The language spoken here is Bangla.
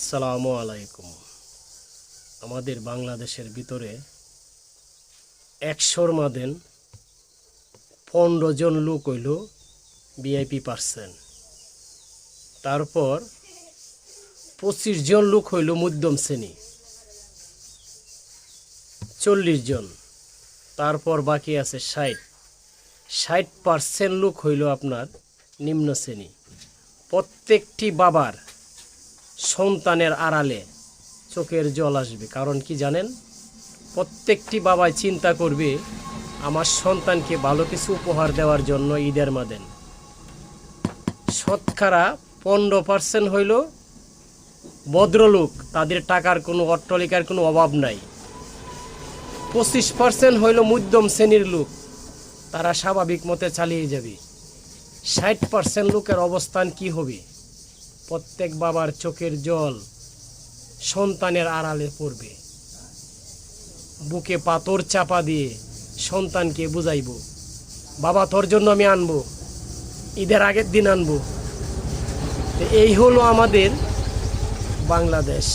আসসালামু আলাইকুম। আমাদের বাংলাদেশের ভিতরে 100-র মাদেন 15 জন লোক হইল ভিআইপি পার্সন, তারপর 25 জন লোক হইল মধ্যম শ্রেণী, 40 জন, তারপর বাকি আছে 60% লোক হইল আপনার নিম্ন শ্রেণী। প্রত্যেকটি বাবার সন্তানের আড়ালে চোখের জল আসবে। কারণ কি জানেন, প্রত্যেকটি বাবাই চিন্তা করবে আমার সন্তানকে ভালো কিছু উপহার দেওয়ার জন্য ঈদের মাদেন। শতকরা 15% হইল ভদ্রলোক, তাদের টাকার কোনো অট্টালিকার কোনো অভাব নাই। 25% হইল মধ্যম শ্রেণীর লোক, তারা স্বাভাবিক মতে চালিয়ে যাবে। 60% লোকের অবস্থান কি হবে? প্রত্যেক বাবার চোখের জল সন্তানের আড়ালে পড়বে। বুকে পাথর চাপা দিয়ে সন্তানকে বুঝাইব, বাবা তোর জন্য আমি আনবো, ঈদের আগের দিন আনবো। এই হলো আমাদের বাংলাদেশ।